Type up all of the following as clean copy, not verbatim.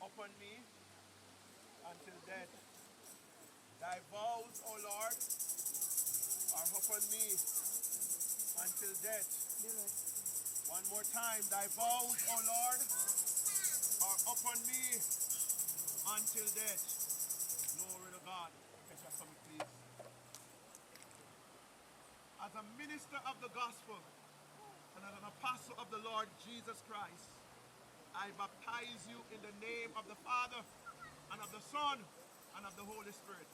upon me until death. Thy vows, O Lord, are upon me until death. One more time. Thy vows, O Lord, are upon me until death. Glory to God. Catch us for me, please. As a minister of the gospel and as an apostle of the Lord Jesus Christ, I baptize you in the name of the Father and of the Son and of the Holy Spirit.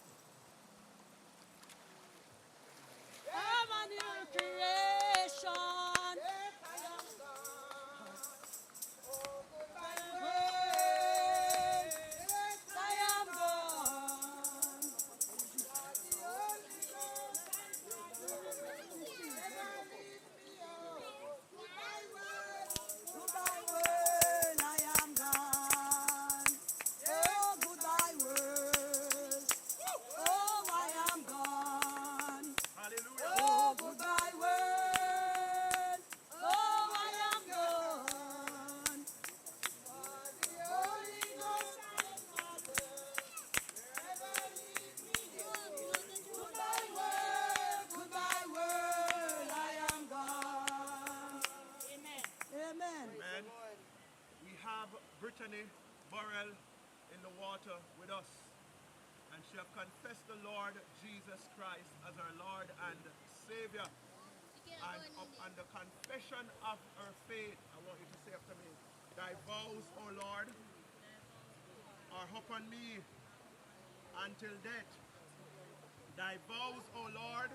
I'm a new creation. Yes, I am God. Oh, goodbye, Yes, yes, I am gone. the Holy Ghost. Never leave me, oh. Goodbye, world. Goodbye, world, I am gone. Oh, goodbye, world. Oh, I am gone. Hallelujah. Oh, goodbye, world. Oh, I am gone. For the Holy Ghost and Father. Never leave me, oh. Goodbye, world, I am gone. Amen. Amen. Amen. We have Brittany, Burl in the water with us. And she has confessed the Lord Jesus Christ as her Lord and Savior. And upon the confession of her faith, I want you to say after me, thy vows, O Lord, are upon me until death. Thy vows, O Lord,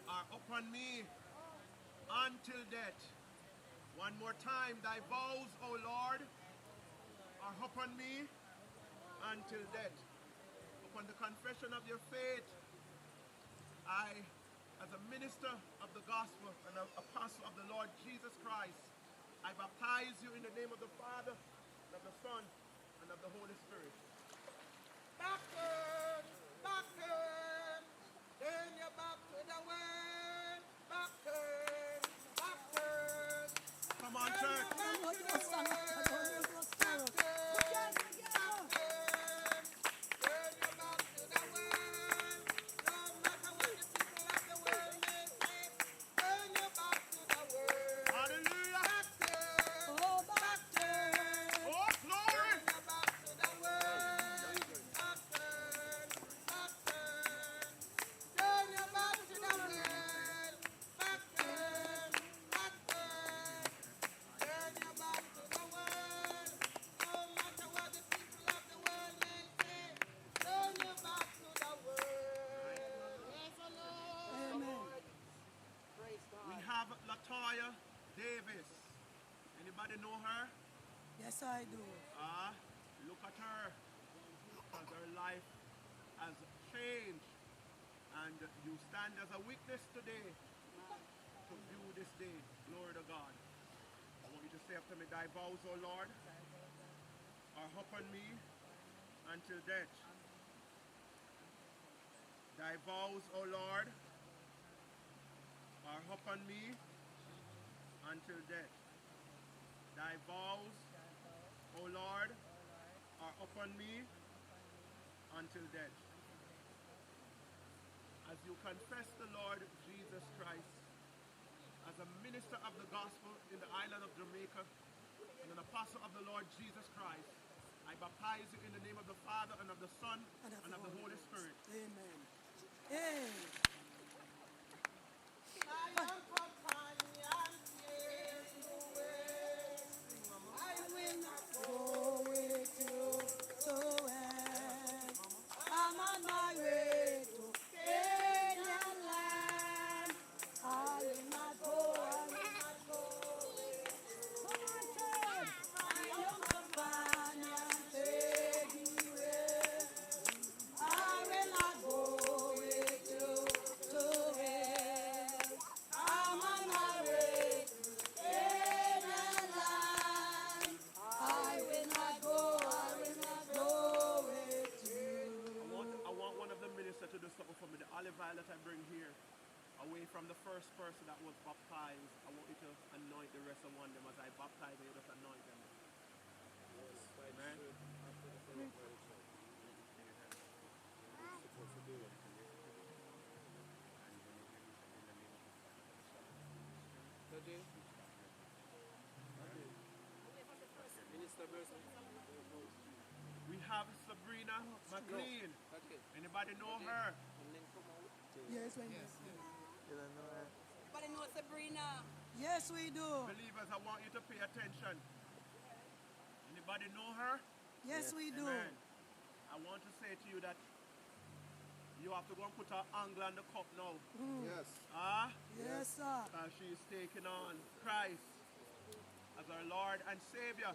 are upon me until death. One more time, thy vows, O Lord, are upon me until death. Upon the confession of your faith, I, as a minister of the gospel and an apostle of the Lord Jesus Christ, I baptize you in the name of the Father, and of the Son, and of the Holy Spirit. Backward, backward. Turn your back to the world. Backward, backward. Come on, church. I don't know your song. I don't know your song. Turn your back to the world. No matter what the people of the world may say. Turn your back to the world. Hallelujah. Backward, Oh, back. backward. Oh, glory. Turn your back to the world. Backward, backward. Turn your back to the world. Backward, backward. Turn your back to the world. No matter what the people of the world may say. Turn your back to the world. Yes, Lord. Amen. We have Latoya Davis. Anybody know her? Yes, I do. Look at her. Because her life has changed. And you stand as a witness today to view this day. Glory to God. I want you to say after me, thy vows, O Lord, are upon me until death. Thy vows, O Lord, are upon me until death. Thy vows, O Lord, are upon me until death. As you confess the Lord Jesus Christ as a minister of the gospel in the island of Jamaica and an apostle of the Lord Jesus Christ, I baptize you in the name of the Father and of the Son and of the Holy Spirit. Amen. Amen. I am companion here to wait. I will not Go with you to end. I'm on my way to Canaan land. I will not go. I will not go. Come on, church. I am companion, take me away. I will not go with you to hell. I'm on my way to Canaan land. I will not go with you. I want one of the ministers to do something for me. The olive oil that I bring here, away from the first person that was baptized, I want you to anoint the rest of one of them as I baptize them. You just anoint them. Amen. We have Sabrina McLean. Anybody know her? Yes, we do. Everybody knows Sabrina. Yes, we do. Believers, I want you to pay attention. Anybody know her? Yes, we do. Amen. I want to say to you that you have to go and put her angle on the cup now. Yes. Yes, sir. She is taking on Christ as our Lord and Savior.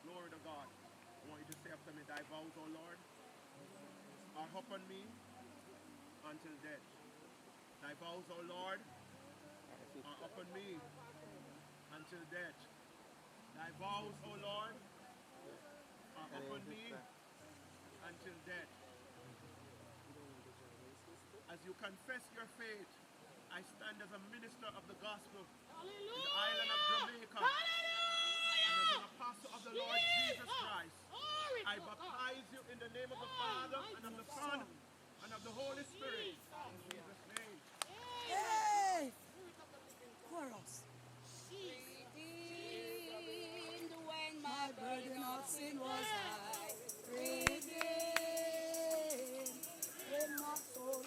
Glory to God. I want you to say after me, thy vows, O Lord, are upon me until death. Thy vows, O Lord, are upon me until death. Thy vows, O Lord, are upon me until death. As you confess your faith, I stand as a minister of the gospel in the island of Jamaica. And as an apostle of the Lord Jesus Christ, I baptize you in the name of the Father and of the Son and of the Holy Spirit. In Jesus' name. Hey! Chorus. Redeemed when My burden of sin was high. Redeemed when my soul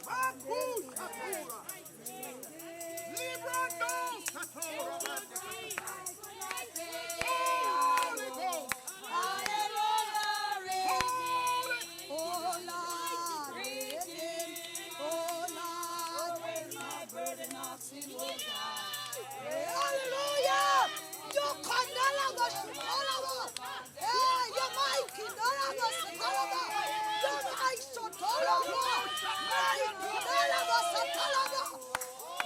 Holy Ghost! Hallelujah, redeemed. Oh Lord, redeemed. Oh Lord, when my burden of sin was high. Hallelujah! You can no longer follow. Hey, you might no longer follow. You might so follow. Might no longer follow.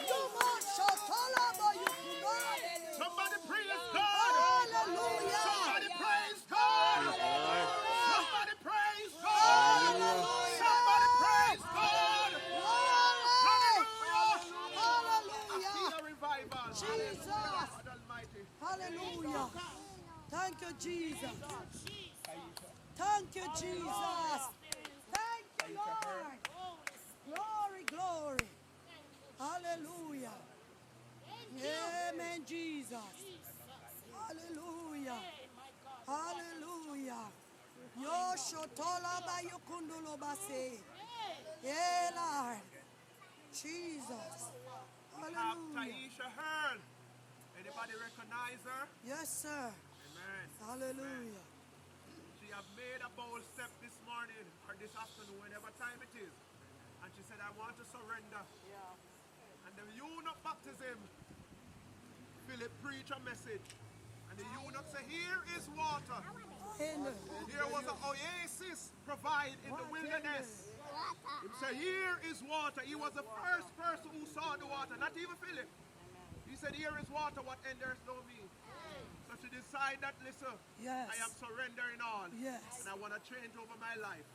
You must so follow. You cannot. Somebody praise God! Hallelujah! Somebody praise God! Somebody praise God! Hallelujah! Somebody praise God! Hallelujah! I feel a revival. Jesus! God Almighty. Hallelujah! Thank you, Jesus! Thank you, Jesus! Thank you, Lord! Glory, glory! Hallelujah! Amen, Jesus! Hallelujah! Hallelujah! Yo shotola ba yukundulo base. Yeah, Lord. Jesus. Have Hallelujah. Taisha Hearn. Anybody recognize her? Yes, sir. Amen. Hallelujah. She have made a bold step this morning or this afternoon, whenever time it is. And she said, I want to surrender. And the eunuch baptism, Philip preach a message. And the eunuch said, here is water. Amen. Here was an oasis provided in the wilderness. He said, here is water. He was the first person who saw the water, not even Philip. He said, here is water, what enders know me. So she decided that, listen, Yes. I am surrendering all. Yes. And I want to change over my life.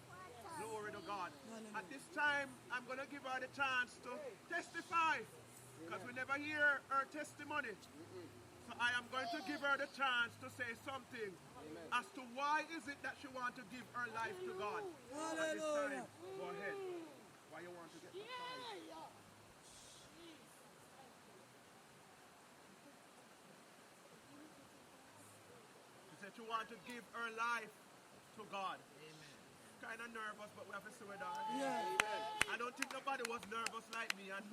Glory to God. Hallelujah. At this time, I'm going to give her the chance to testify. Because we never hear her testimony. So I am going to give her the chance to say something as to why is it that she wants to give her life to God. At this time, go ahead. Why you want to get baptized? She said she wants to give her life to God. Kind of nervous, but we have to see with her. Yeah. I don't think nobody was nervous like me and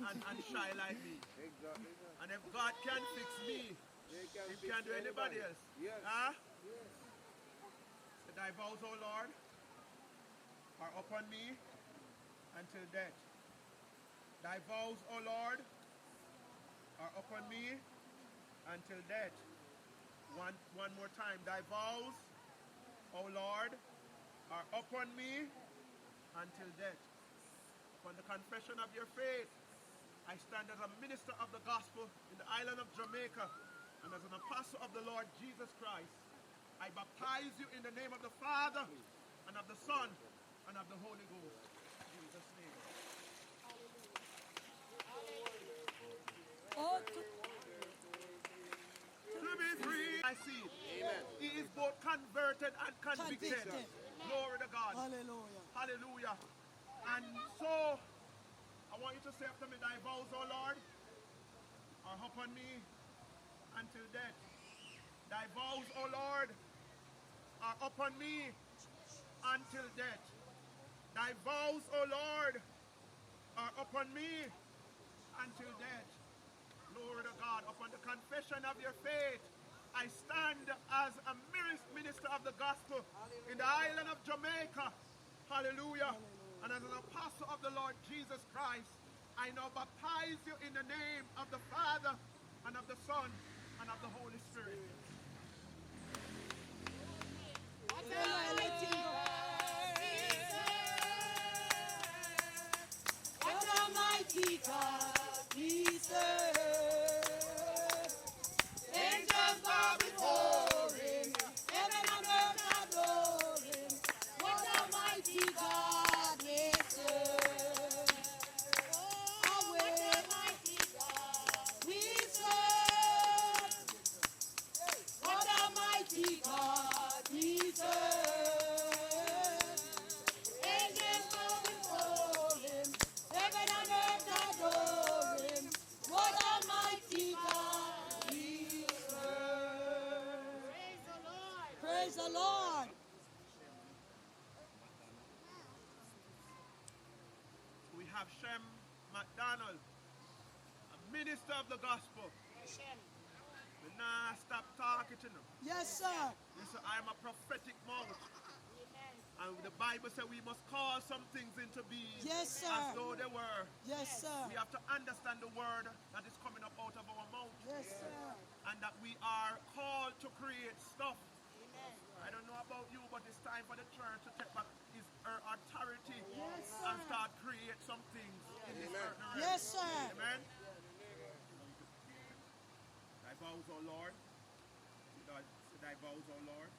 shy like me. Exactly. And if God can fix me, He can do anybody else. Yes. Huh? Thy vows, O Lord, are upon me until death. Thy vows, O Lord, are upon me until death. One more time. Thy vows, O Lord, are upon me until death. Upon the confession of your faith, I stand as a minister of the gospel in the island of Jamaica and as an apostle of the Lord Jesus Christ. I baptize you in the name of the Father and of the Son and of the Holy Ghost. In Jesus' name. Oh, To be free. I see it. He is both converted and convicted. Glory to God. Hallelujah. Hallelujah. And so, I want you to say after me, thy vows, O Lord, are upon me until death. Thy vows, O Lord, are upon me until death. Thy vows, O Lord, are upon me until death. Glory to God. Upon the confession of your faith, I stand as a minister of the gospel in the island of Jamaica. Hallelujah. And as an apostle of the Lord Jesus Christ, I now baptize you in the name of the Father and of the Son and of the Holy Spirit. What a mighty God we serve. Angels bow before him, heaven and earth adore him. What a mighty God we serve. Oh, what a mighty God we serve. What a mighty God we serve. Angels bow before him, heaven and earth adore him. What a mighty God we serve. Praise the Lord. Praise the Lord. We have Shem McDonald, a minister of the gospel. We now stop talking to them. Yes, sir. Listen, I am a prophetic mouth. And the Bible says we must call some things into being Yes, sir. as though they were. Yes, sir. We have to understand the word that is coming up out of our mouth. Yes, sir. And that we are called to create stuff. I don't know about you, but it's time for the church to take back her authority and start create some things in this earth. Yes, sir. Amen. Thy vows, O Lord, thy vows, O Lord,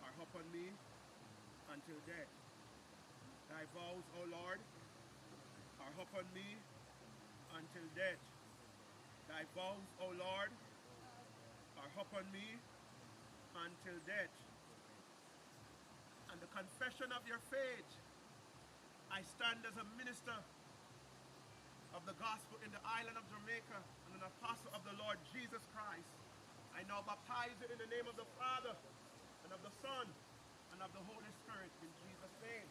are upon me until death. Thy vows, O Lord, are upon me until death. Thy vows, O Lord, are upon me until death. And the confession of your faith, I stand as a minister of the gospel in the island of Jamaica and an apostle of the Lord Jesus Christ. I now baptize you in the name of the Father and of the Son and of the Holy Spirit in Jesus' name.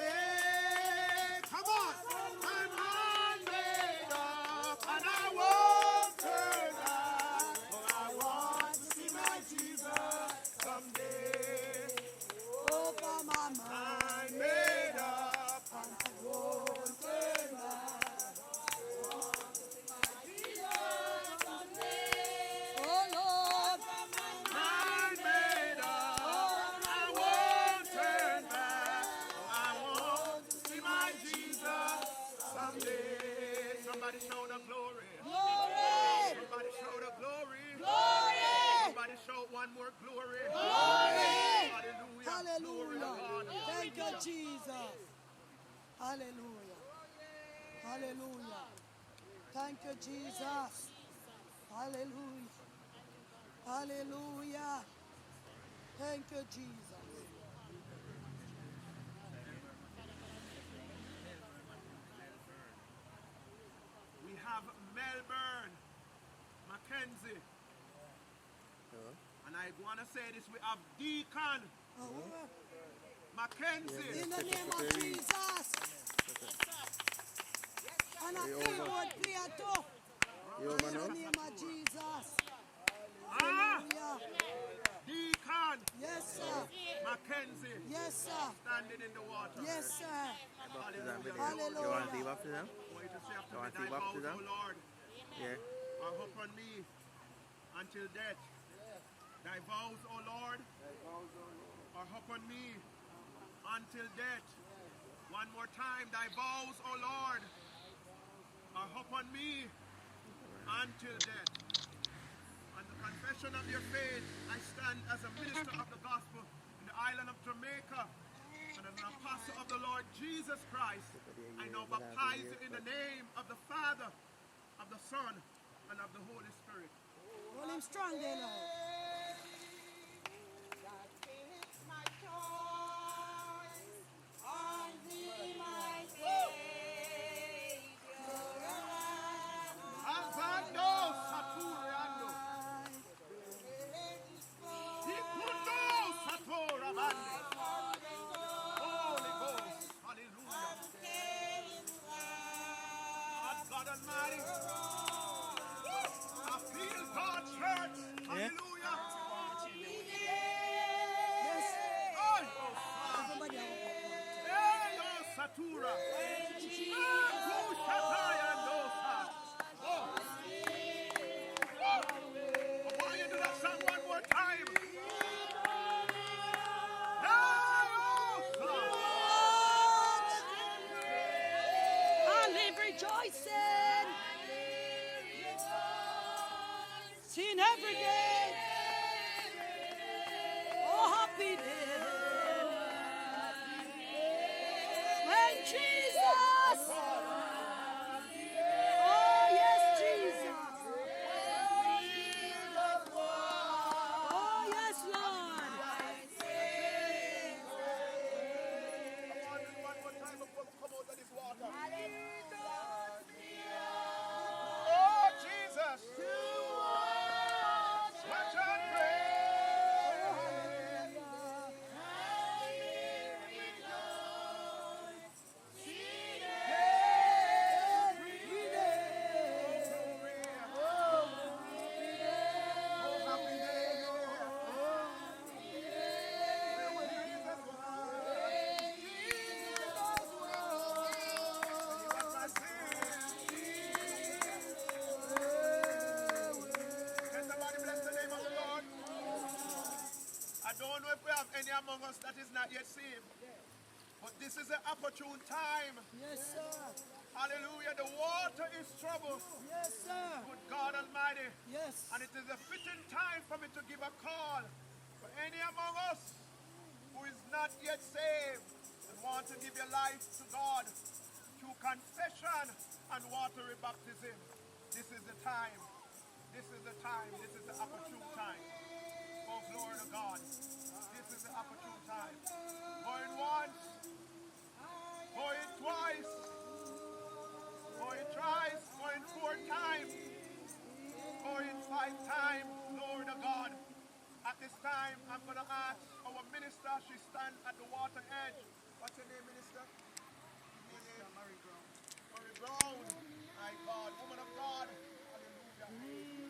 Someday, come on, my mind made up and I won't turn back. Oh, I want to see my Jesus someday. Oh, for my mind. I'm made up and I won't turn back. Oh, Lord. I'm made up and I won't turn back. Oh, I want to see my Jesus someday. Somebody show the glory. Glory. Somebody show the glory. Glory. Somebody show one more glory. Glory. Hallelujah. Hallelujah. Glory to God. Thank you, Jesus. Hallelujah. Hallelujah. Thank you, Jesus. Hallelujah. Hallelujah. Thank you, Jesus. We have Melbourne, McKenzie. And I want to say this, we have Deacon, McKenzie. In the name of Jesus. And a keyboard player too. In the name of Jesus. Hallelujah. Deacon, Yes, sir. McKenzie, Yes, sir. standing in the water. Yes, sir. Hallelujah. Hallelujah. You want to leave after them? I want you to say after You me, want to thy leave after vows, them? O Lord, Yeah. are upon me until death. Thy vows, O Lord, are upon me until death. One more time, thy vows, O Lord, are upon me until death. On the confession of your faith, I stand as a minister of the gospel in the island of Jamaica and an apostle of the Lord Jesus Christ, I now baptize you in the name of the Father, of the Son, and of the Holy Spirit. Hold him strong there now. That is my choice, on thee my Savior. Azando Saturiano. Ikundo Satorabande. Holy Ghost. Hallelujah. God Almighty. I feel God, church. Hallelujah. Yes. Oh, Everybody out. hey, oh, Satura. Kushataya Dosa. Oh. Why you do that song one more time? Hey, oh, I live rejoicing. Seen every day. Oh, happy day. When Jesus. Oh, yes, Jesus. Oh, yes, Lord. one more time before we come out of this water. Oh, Jesus. Watch and pray. I don't know if we have any among us that is not yet saved, but this is an opportune time. Yes, sir. Hallelujah. The water is trouble. Yes, sir. Good God Almighty. Yes. And it is a fitting time for me to give a call for any among us who is not yet saved and want to give your life to God through confession and watery baptism. This is the time. This is the time. This is the opportune time. Oh, glory to God. This is the opportune time. Going once, going twice, going thrice, going 4 times, going 5 times. Glory to God. At this time, I'm going to ask our minister. She stands at the water edge. What's your name, minister? Your name? Mary Brown. Mary Brown. My God. Woman of God. Hallelujah.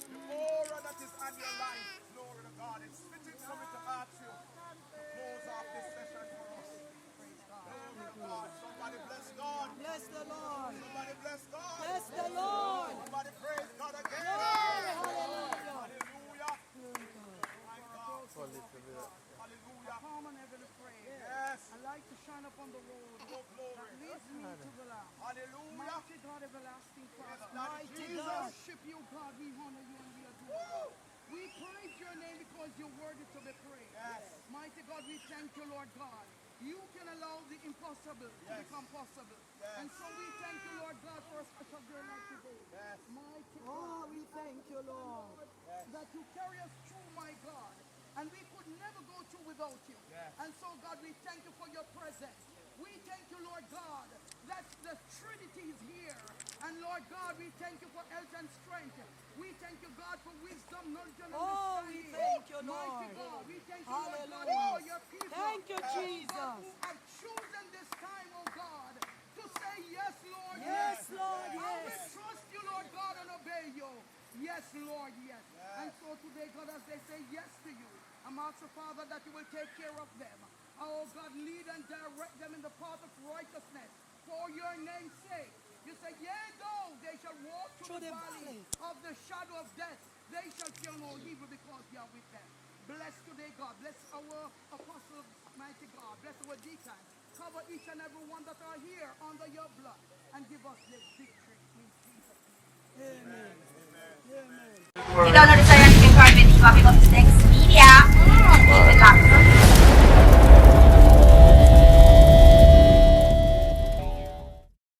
The aura that is on your life. Glory to God. It's fitting for me to ask you to close off this session for us. Praise God. Glory to God. Somebody bless God. Bless the Lord. Somebody bless God. Bless the Lord. Somebody praise God again. Glory, hallelujah. Hallelujah. My God. Hallelujah. Common heavenly prayer. Yes. I like to shine upon the road Oh, glory. that leads me to the land. Hallelujah. Mighty God, everlasting Father. Mighty We Jesus. worship you, God. We honor you and we adore you. We praise your name because you're worthy to be praised. Yes. Mighty God, we thank you, Lord God. You can allow the impossible to become possible. Yes. And so we thank you, Lord God, for a special day like today. Yes. Mighty Oh, God, we thank you, Lord. that you carry us through, my God. And we could never go through without you. Yes. And so, God, we thank you for your presence. We thank you, Lord God, that the Trinity is here. And Lord God, we thank you for health and strength. We thank you, God, for wisdom, knowledge, and Oh, we understanding. thank you, Mighty Lord. God, we thank you, Lord God, Hallelujah. for your people. Thank you, Oh, Jesus. God, who have chosen this time, oh God, to say yes, Lord. Yes, Lord, I will yes. trust you, Lord God, and obey you. Yes, Lord, yes. And so today, God, as they say yes to you, I'm asking, Father, that you will take care of them. Oh, God, lead and direct them in the path of righteousness for your name's sake. You say, yea, though they shall walk through the valley of the shadow of death, they shall fear no evil because you are with them. Bless today, God. Bless our apostles, mighty God. Bless our deacon. Cover each and every one that are here under your blood and give us this victory in Jesus' name. Amen. Amen. You don't know the silent private copy of Next Media. Keep it locked.